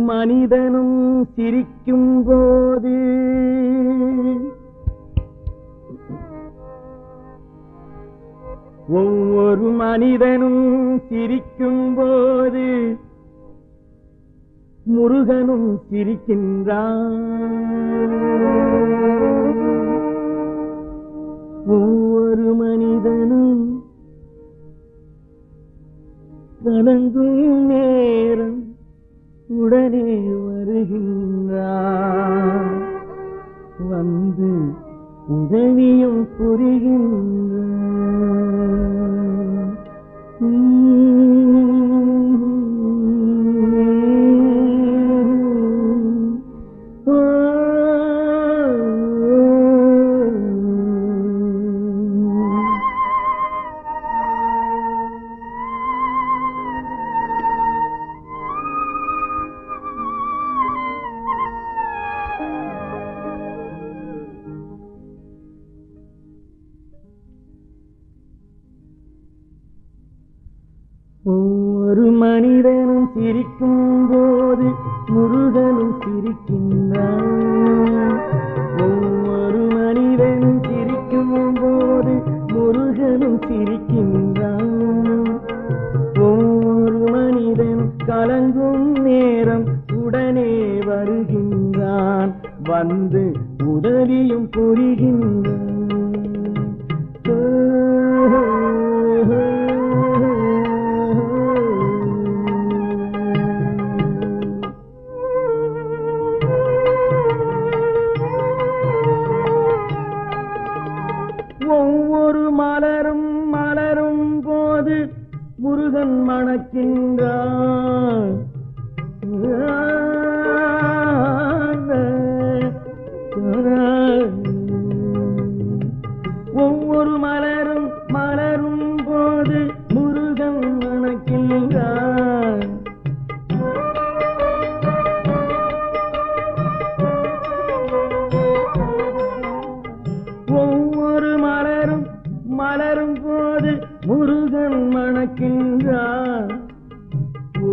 மனிதனும் சிரிக்கும் போது ஒவ்வொரு மனிதனும் சிரிக்கும் போது முருகனும் சிரிக்கின்றான். ஒவ்வொரு மனிதனும் கலங்கும் நேரம் உடனே வருகின்றான். வந்து உதவியும் புரிகின்றான். ஒவ்வொரு மனிதனும் சிரிக்கும் போது முருகனும் சிரிக்கின்றான். ஒவ்வொரு மனிதனும் சிரிக்கும் போது முருகனும் சிரிக்கின்றான். ஒவ்வொரு மனிதனும் கலங்கும் நேரம் உடனே வருகின்றான். வந்து உதவியும் புரிகின்றான். ஒவ்வொரு மலரும் மலரும் போது முருகன் மணக்கின்றான். ஒவ்வொரு மலரும் மலரும் போது முருகன் மணக்கின்றான். ஒவ்வொரு மலரும் மலரும் போது முருகன் மணக்கின்றான்.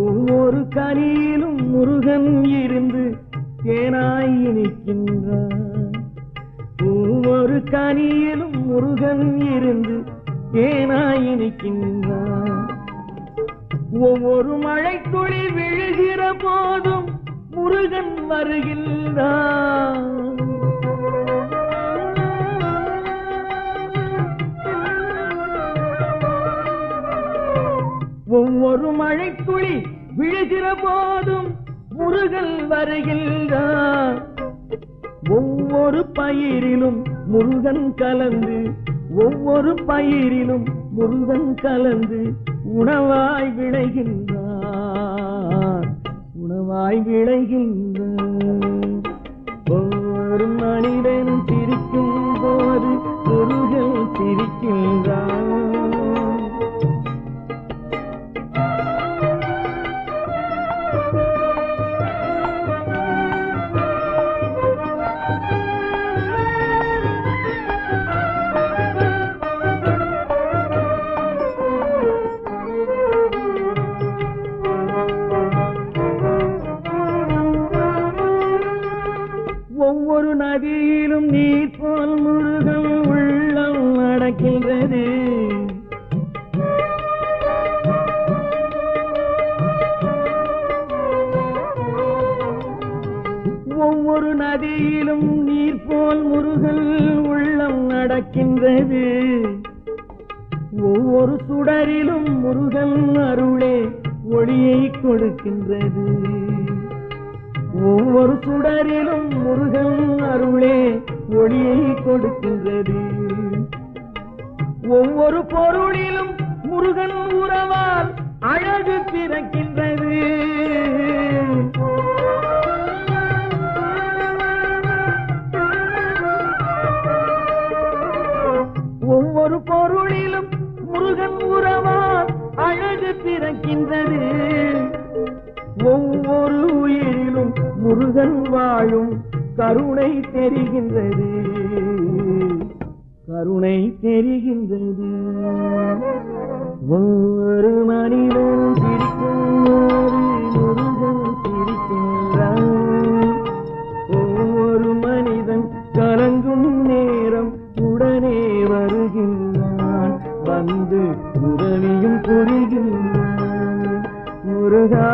ஒவ்வொரு கனியிலும் முருகன் இருந்து தேனாய் இனிக்கின்றான். ஒவ்வொரு கனியிலும் முருகன் இருந்து தேனாய் இனிக்கின்றான். ஒவ்வொரு மழை துளி விழுகிற போதும் முருகன் வருகின்றான். ஒவ்வொரு மழை துளி விழுகிற போதும் முருகன் வருகின்றான். ஒவ்வொரு பயிரிலும் முருகன் கலந்து ஒவ்வொரு பயிரிலும் முருகன் கலந்து உணவாய் விளைகின்றான். உணவாய் விளைகின்றான். ஒவ்வொரு மனிதனும் சிரிக்கும் போது முருகன் சிரிக்கின்றான். ஒவ்வொரு நதியிலும் நீர் போல் முருகன் உள்ளம் நடக்கின்றது. ஒவ்வொரு நதியிலும் நீர் போல் முருகன் உள்ளம் நடக்கின்றது. ஒவ்வொரு சுடரிலும் முருகன் அருளே ஒளியை கொடுக்கின்றது. ஒவ்வொரு சுடரிலும் முருகன் அருளே ஒளியை கொடுக்கின்றது. ஒவ்வொரு பொருளிலும் முருகன் உறவால் அழகு பிறக்கின்றது. ஒவ்வொரு பொருளிலும் முருகன் உறவால் அழகு பிறக்கின்றது. ஒவ்வொரு உயிரிலும் முருகன் வாழும் கருணை தெரிகின்றது. கருணை தெரிகின்றது. ஒவ்வொரு மனிதனும் சிரிக்கும் முருகன் சிரிக்கின்றான். என்னிடம் உடனே வருகின்றான், வந்து உதவியும் புரிகின்றான். முருகா